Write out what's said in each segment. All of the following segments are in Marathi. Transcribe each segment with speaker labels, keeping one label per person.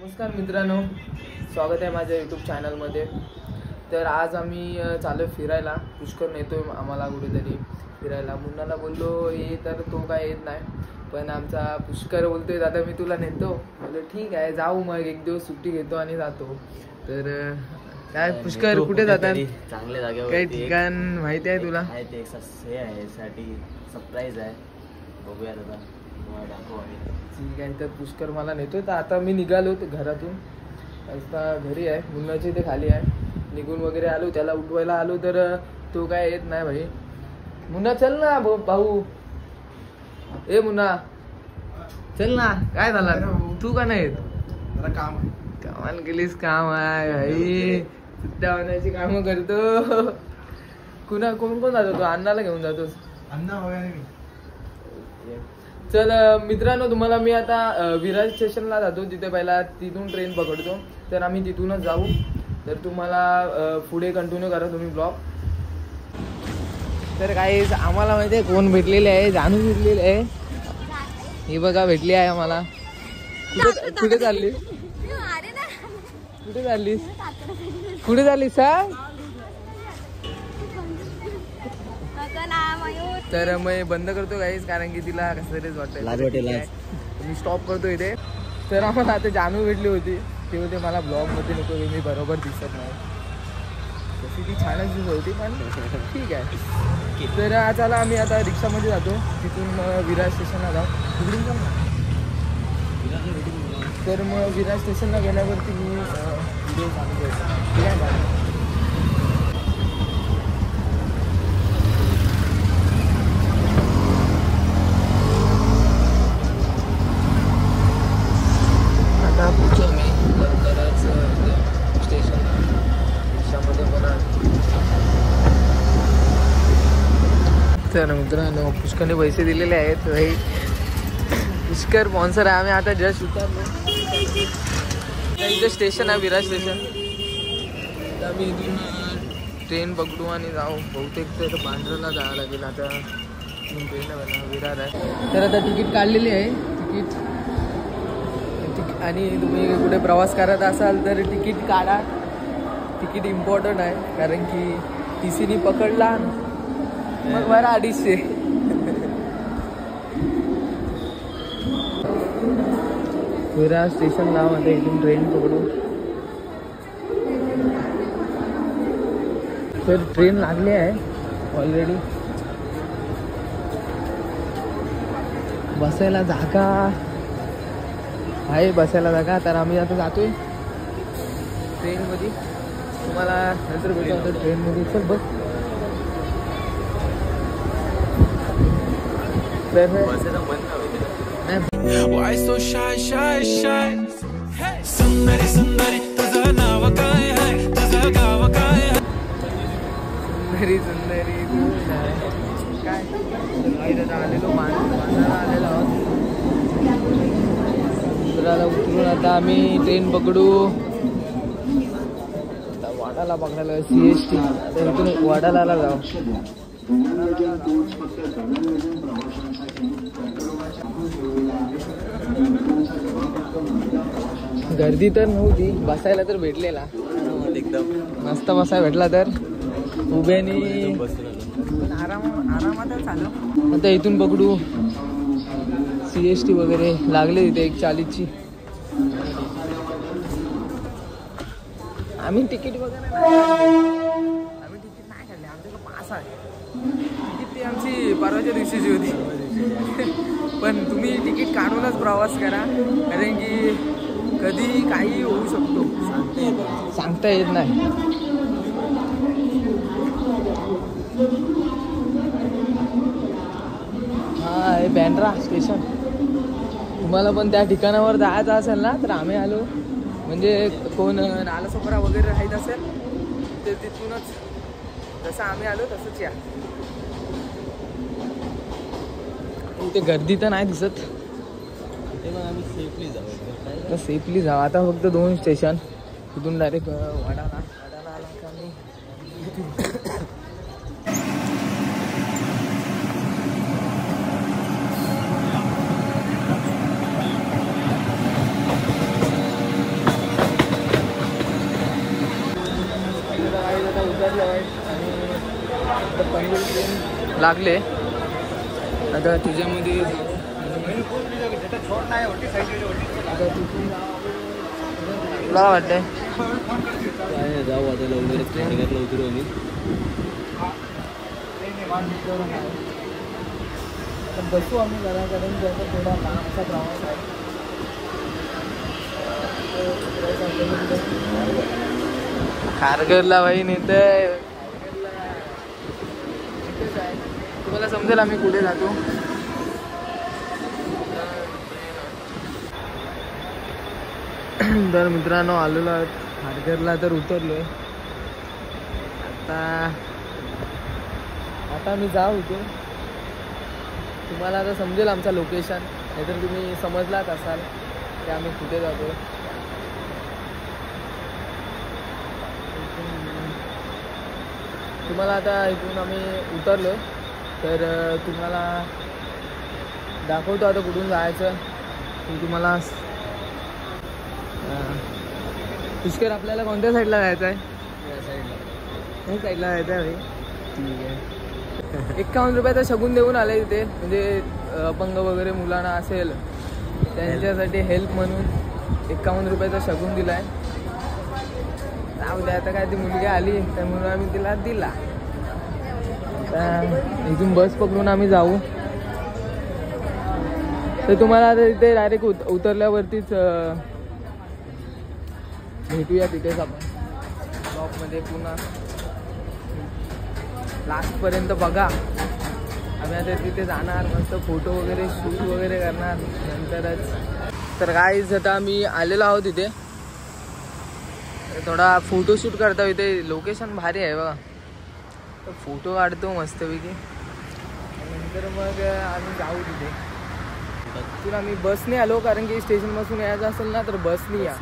Speaker 1: नमस्कार मित्रांनो, स्वागत आहे माझ्या यूट्यूब चॅनलमध्ये. तर आज आम्ही चालू फिरायला. पुष्कर नेतोय आम्हाला कुठेतरी फिरायला. मुन्नाला बोललो ये, तर तो काय येत नाही. पण आमचा पुष्कर बोलतोय दादा मी तुला नेतो. बोललो ठीक आहे जाऊ, मग एक दिवस सुट्टी घेतो आणि जातो. तर काय पुष्कर कुठे जातात?
Speaker 2: चांगल्या जागेवर
Speaker 1: काही ठिकाण माहिती आहे तुला?
Speaker 2: आहे ते हे आहे साठी सरप्राईज आहे, बघूया आता दाखव.
Speaker 1: ठीक आहे, तर पुष्कर मला नेतोय. तर आता मी निघालो घरातून, आता घरी आहे. मुन्नाची इथे खाली आहे. निघून वगैरे आलो, त्याला उठवायला आलो तर तो काय येत नाही. भाई मुन्ना चल ना भाऊ, ए मुन्ना चल ना. काय झालं तू का नाही येत?
Speaker 3: काम
Speaker 1: कमाल केलीस. काम आहे भाई, सुट्ट्या होण्याची कामं करतो. कोण कोण जातो? तो अण्णाला घेऊन जातोस?
Speaker 3: अण्णा वगैरे मी.
Speaker 1: चल मित्रांनो, तुम्हाला मी आता विरार स्टेशनला जातो. तिथे पहिला तिथून ट्रेन पकडतो, तर आम्ही तिथूनच जाऊ. तर तुम्हाला पुढे कंटिन्यू करा तुम्ही ब्लॉग. तर काही आम्हाला माहिती आहे कोण भेटलेले आहे, जानू भेटलेले आहे. ही बघा भेटली आहे आम्हाला. कुठे चालली? कुठे चाललीस? कुठे चाललीस सांग? तर मी बंद करतो गाईस, कारण की तिला कसं तरीच वाटतं. मी स्टॉप करतो इथे. तर आम्हाला आता जानू भेटली होती. ते होते मला ब्लॉगमध्ये नको, मी बरोबर दिसत नाही. तशी ती छानच दिसत होती, पण ठीक आहे. तर चला आम्ही आता रिक्षामध्ये जातो. तिथून विरार स्टेशनला जाऊ. तिकडून जाऊ ना. तर मग विरार स्टेशनला गेल्यावरती मी व्हिडिओ सांगतो. ठीक आहे ना? आता पुढचं मी लवकरच स्टेशन रिक्षामध्ये बोला. तर मित्रांनो, पुष्करने पैसे दिलेले आहेत. भाई पुष्कर स्पॉन्सर आहे. आम्ही आता जस्ट उतरलो. इथं स्टेशन आहे, विरार स्टेशन. तर आम्ही इथून ट्रेन पकडू आणि जाऊ. बहुतेक तर बांद्राला जावं लागेल. आता ट्रेन आहे, विरार आहे. तर आता तिकीट काढलेली आहे. आणि तुम्ही कुठे प्रवास करत असाल तर तिकीट काढा. तिकीट इम्पॉर्टंट आहे, कारण की TCने पकडला मग बरं 250. विरार स्टेशन नाव आहे. इथून ट्रेन पकडू. तर ट्रेन लागली आहे ऑलरेडी. बसायला जागा आहे, बसायला जागा. तर आम्ही आता जातोय ट्रेनमध्ये. तुम्हाला नंतर भेटू आता ट्रेनमध्ये. चल बघ.
Speaker 4: Why so shy, shy, shy? सुंदरी सुंदरी तुझं नाव काय आहे, तुझं गाव काय आहे?
Speaker 1: सुंदरी सुंदरी काय आलेलो बांद्राला आलेलो आहोत. बांद्राला उतरून आता आम्ही ट्रेन पकडू. आता वाडाला पकडायला CST. आता इथून वाडाला जाऊ. गर्दी तर नव्हती, बसायला तर भेटलेला
Speaker 2: एकदम
Speaker 1: मस्त बसायला भेटला. तर उभ्यानी आरामातच चालू. आता इथून पकडू CST वगैरे लागले तिथे 1:40ची. आम्ही तिकीट वगैरे नाही काढले. आमच्याकडे पास आहे. तिकीट ती आमची परवाच्या दिवशीची होती. पण तुम्ही तिकीट काढूनच प्रवास करा, कारण की कधी काही होऊ शकतो, सांगता येत नाही. हा आहे बँड्रा स्टेशन. तुम्हाला पण त्या ठिकाणावर जायचं असेल ना, तर आम्ही आलो. म्हणजे कोण नालासोपारा वगैरे राहत असेल तर तिथूनच जसं आम्ही आलो तसंच या. इथे गर्दी तर नाही दिसत.
Speaker 2: आम्ही सेफली जाऊ.
Speaker 1: सेफली जाऊ. आता फक्त 2 स्टेशन. तिथून डायरेक्ट वाडाला आला का मी. लागले. आता तुझ्यामध्ये तुला वाटतंय
Speaker 2: काय जाऊ आता लवकरच ट्रेनिंगात लवकर आम्ही.
Speaker 1: बसू आम्ही घराकडून जसं थोडा लांबचा प्रवास आहे. खारघरला भाई नेतंय. तुम्हाला समजेल आम्ही कुठे जातो. तर मित्रांनो आलेलो आहोत खारघरला. तर उतरलोय आता मी जाऊ इथे. तुम्हाला आता समजेल आमचा लोकेशन, नाहीतर तुम्ही समजलाच असाल की आम्ही कुठे जातो. तुम्हाला आता इथून आम्ही उतरलो तर तुम्हाला दाखवतो आता कुठून जायचं. मी तुम्हाला पुष्कर आपल्याला कोणत्या साईडला जायचं आहे? या साईडला जायचं आहे. ठीक आहे. 51 रुपयाचा शगुन देऊन आले तिथे, म्हणजे अपंग वगैरे मुलांना असेल त्यांच्यासाठी हेल्प म्हणून 51 रुपयाचा शगुन दिला आहे. आता काय ती मुलगी आली तर म्हणून आम्ही तिला दिला. इथून बस पकडून आम्ही जाऊ. तर तुम्हाला आता तिथे डायरेक्ट उतरल्यावरतीच भेटूया तिथेच आपण ब्लॉगमध्ये. पुन्हा लास्टपर्यंत बघा. आम्ही आता तिथे जाणार, मस्त फोटो वगैरे शूट वगैरे करणार नंतरच. तर गाईज आता आम्ही आलेलो आहोत इथे. थोडा फोटोशूट करता. इथे लोकेशन भारी आहे बघा. तर फोटो काढतो मस्तपैकी. नंतर मग आम्ही जाऊ तिथे. तिथून आम्ही बसने आलो, कारण की स्टेशनपासून यायचं असेल ना तर बसने या.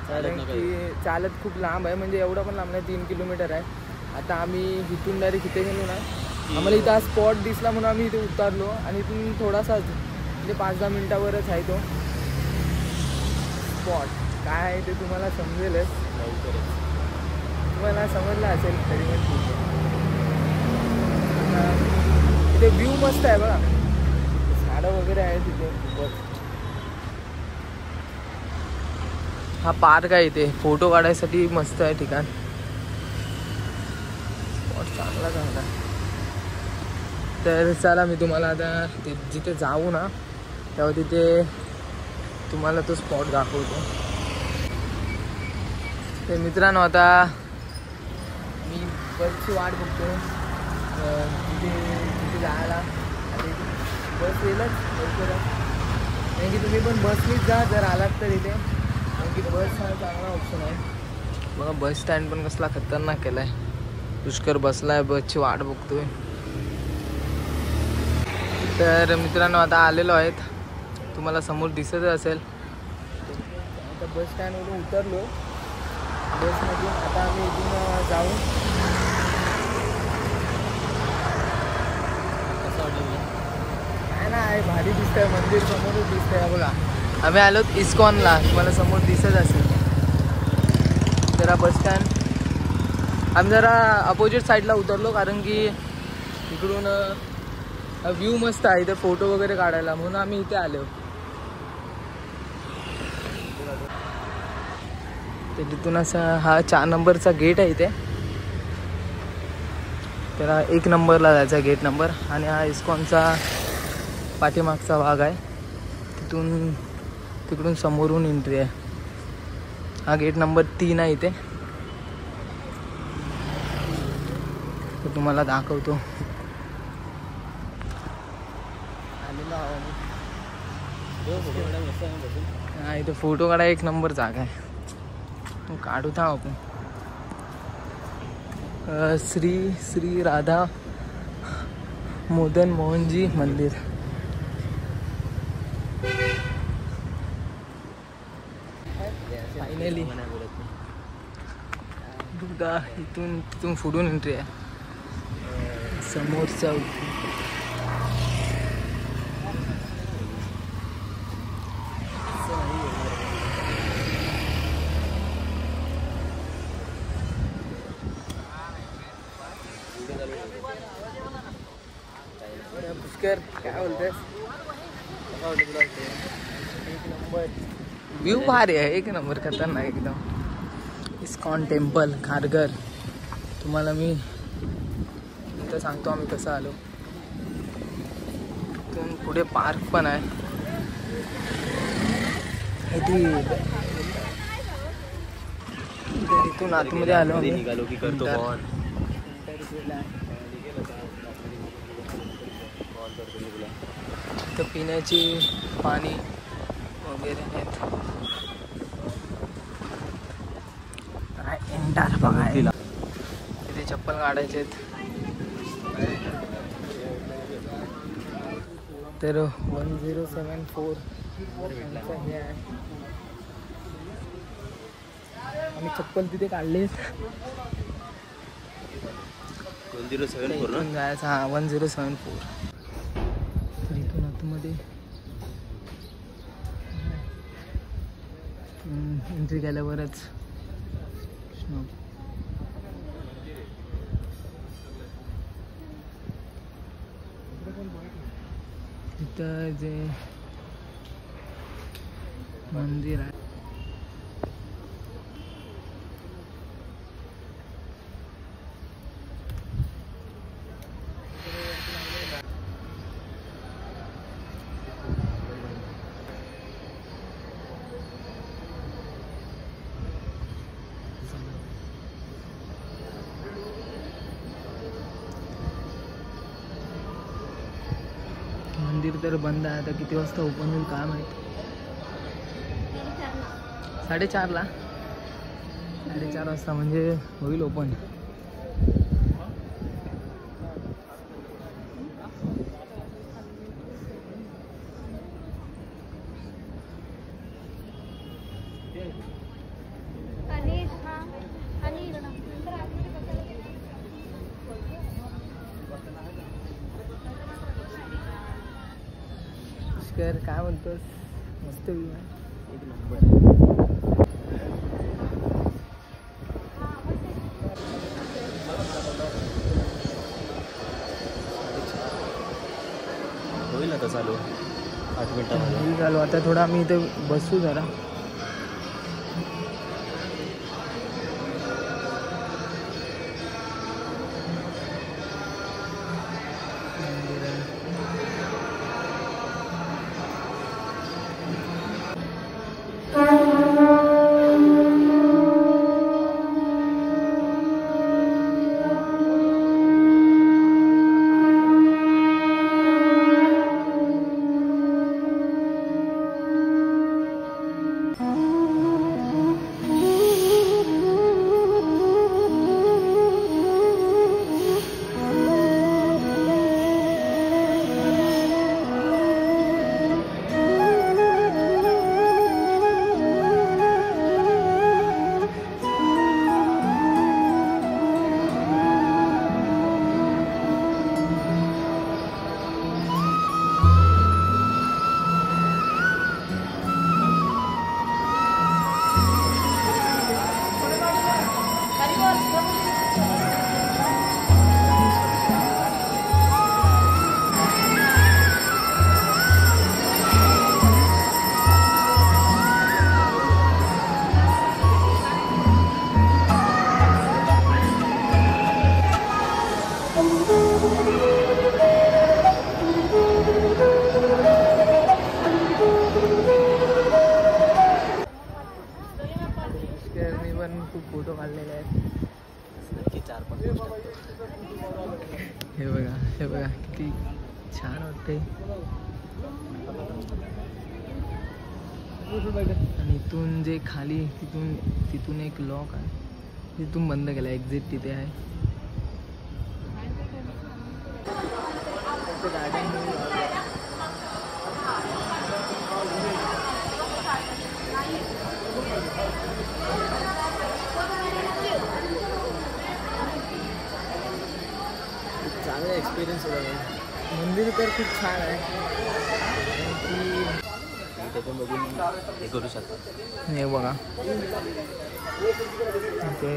Speaker 1: कारण की चालत खूप लांब आहे, म्हणजे एवढं पण लांब नाही, 3 किलोमीटर आहे. आता आम्ही इथून डायरेक्ट इथे गेलो ना, आम्हाला इथं हा स्पॉट दिसला म्हणून आम्ही इथे उतरलो. आणि इथून थोडासा म्हणजे 5-10 मिनटावरच आहे तो स्पॉट. काय आहे ते तुम्हाला समजेलच, तुम्हाला समजलं असेल तरी पण ठीक आहे. इथे व्ह्यू मस्त आहे बघा, झाडं वगैरे आहे तिथे खूपच. हा पार्क आहे इथे, फोटो काढायसाठी मस्त आहे ठिकाण. स्पॉट चांगला. तर चला मी तुम्हाला आता जिथे जाऊ ना तेव्हा तिथे तुम्हाला तो स्पॉट दाखवतो. तर मित्रांनो आता मी बसची वाट बघतो तिथे जायला. आणि बस येईलच लवकरच, कारण की तुम्ही पण बसनीच जा जर आलात तर इथे, कारण की बस हा चांगला ऑप्शन आहे. बघा बस स्टँड पण कसला खतरनाक केला आहे. पुष्कर बसला आहे, बसची वाट बघतोय. तर मित्रांनो आता आलेलो आहेत, तुम्हाला समोर दिसत असेल. आता बस स्टँडवरून उतरलो बसमधून. आता आम्ही इथून जाऊ. काय नाही, भारी दिसतंय मंदिर, समोरच दिसतंय बघा. आम्ही आलोत इस्कॉनला, तुम्हाला समोर दिसत असेल. जरा बस स्टँड आम्ही जरा अपोजिट साईडला उतरलो, कारण की इकडून व्ह्यू मस्त आहे इथे फोटो वगैरे काढायला, म्हणून आम्ही इथे आलो. तर तिथून असा हा 4 नंबरचा गेट आहे इथे. त्याला 1 नंबरला जायचा गेट नंबर. आणि हा इस्कॉनचा पाठीमागचा भाग आहे. तिकडून समोरून एंट्री आहे. हा गेट नंबर 3 आहे इथे. तर तुम्हाला दाखवतो. हा इथे फोटो काढा 1 नंबर जागा आहे. काढू था आपण. श्री राधा मदन मोहनजी मंदिर. फायनली बघा, इथून फुडून एंट्री आहे समोरचा. पुष्कर काय बोलतेस? व्ह्यू भारी आहे, एक नंबर खतरनाक एकदम. ISKCON temple Kharghar. तुम्हाला मी इथं सांगतो आम्ही कसं आलो. इथून पुढे पार्क पण आहे. इथून आतमध्ये आलो आम्ही.
Speaker 2: निघालो की करतो कॉल.
Speaker 1: इथं पिण्याची पाणी वगैरे आहेत. एंटार बघा. तिथे चप्पल काढायचे आहेत. तर 1074 हे आहे. आम्ही चप्पल तिथे काढले.
Speaker 2: 1074 ना?
Speaker 1: जायचं. हा 1074. तर इथून आतमध्ये एंट्री केल्यावरच इथं जे मंदिर आहे मंदिर तर बंद आहे. आता किती वाजता ओपन होईल काय माहित. 4:30ला. 4:30 वाजता म्हणजे होईल ओपन. काय म्हणतोस? मस्त व्ह्यू आहे.
Speaker 2: एक नंबर. होईल आता चालू 8 मिनिटामध्ये.
Speaker 1: चालू. आता थोडा आम्ही इथे बसू जरा. खूप फोटो काढलेले आहेत.
Speaker 2: नक्की 4-5
Speaker 1: हे बघा, हे बघा किती छान वाटते. आणि इथून जे खाली तिथून एक लॉक आहे, तिथून बंद केला. एक्झिट तिथे आहे.
Speaker 2: चांगला एक्सपिरियन्स होता.
Speaker 1: मंदिर तर खूप छान आहे.
Speaker 2: ते पण बघून हे करू शकतो.
Speaker 1: हे बघा ते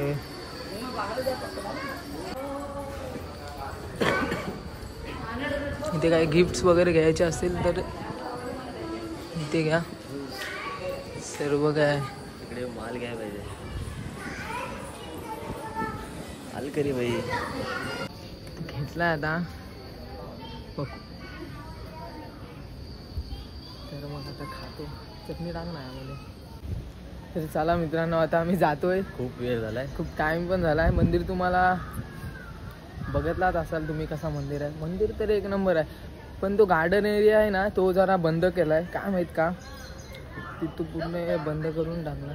Speaker 1: इथे काही गिफ्ट्स वगैरे घ्यायचे असतील तर इथे घ्या. सर्व काय
Speaker 2: इकडे माल घ्याय पाहिजे. हाल करी बाई.
Speaker 1: घेतला आता बघ. तर मग आता खातो. चटणी टाक ना यामध्ये. तर चला मित्रांनो, आता आम्ही जातोय.
Speaker 2: खूप वेळ झालाय.
Speaker 1: खूप टाइम पण झाला आहे. मंदिर तुम्हाला बघितलाच असाल तुम्ही कसा मंदिर आहे. मंदिर तर एक नंबर आहे, पण तो गार्डन एरिया आहे ना तो जरा बंद केला आहे. काय माहीत का, तिथं पूर्ण बंद करून टाकला.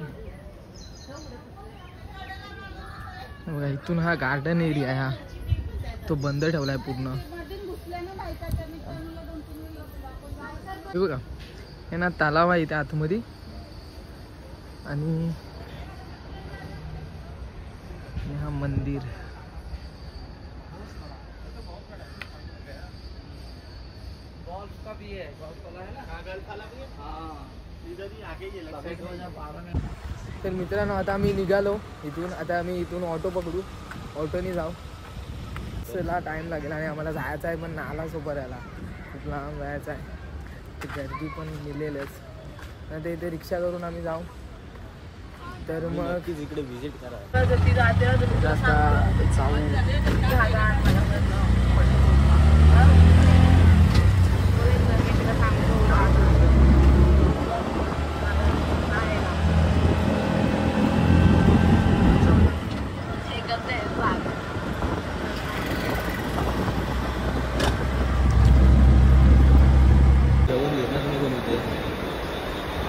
Speaker 1: बघा इथून हा गार्डन एरिया आहे, हा तो बंद ठेवला आहे पूर्ण. हे बघा हे ना तलाव आहे इथे आतमध्ये आणि हा मंदिर. तर मित्रांनो आता आम्ही निघालो इथून. आता आम्ही इथून ऑटो पकडू, ऑटोनी जाऊ. चला टाईम लागेल आणि आम्हाला जायचं आहे पण नाला सोबत यायला खूप लांब जायचं आहे. गर्दी पण मिळेलच. आता इथे रिक्षा करून आम्ही जाऊ. तर मग
Speaker 2: इकडे व्हिजिट करा.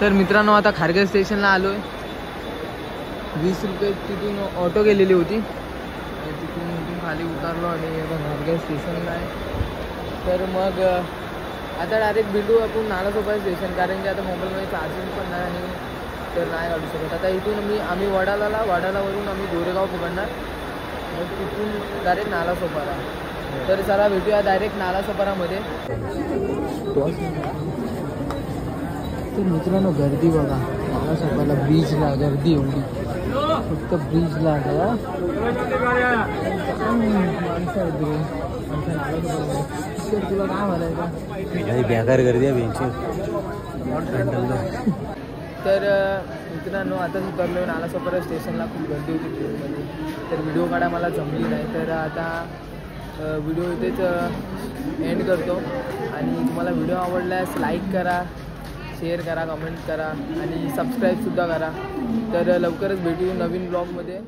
Speaker 1: तर मित्रांनो आता खारघर स्टेशनला आलोय. 20 रुपये तिथून ऑटो गेलेली होती. तिथून खाली उतरलो आणि खारघर स्टेशनला आहे. तर मग आता डायरेक्ट भेटू आपण नालासोपा स्टेशन, कारण की आता मोबाईलमध्ये चार्जिंग पण नाही आणि तर नाही काढू शकत. आता इथून आम्ही वडालावरून आम्ही गोरेगाव पकडणार. मग तिथून डायरेक्ट नालासोपारा. तर चला भेटूया डायरेक्ट नालासोपारामध्ये. तर मित्रांनो गर्दी बघा नालासोपारा ब्रिजला गर्दी एवढी, फक्त ब्रिजला माणसं आहेत रे. तुला काय म्हणायचं,
Speaker 2: बेकार गर्दी आहे बेंच.
Speaker 1: तर मित्रांनो आताच उतरलो नालासोपारा स्टेशनला. खूप गर्दी होती ट्रेनमध्ये, तर व्हिडिओ काढा मला जमली नाही. तर आता व्हिडिओ इथेच एंड करतो. आणि तुम्हाला व्हिडिओ आवडल्यास लाईक करा, शेअर करा, कमेंट करा आणि सबस्क्राईबसुद्धा करा. तर लवकरच भेटू नवीन ब्लॉगमध्ये.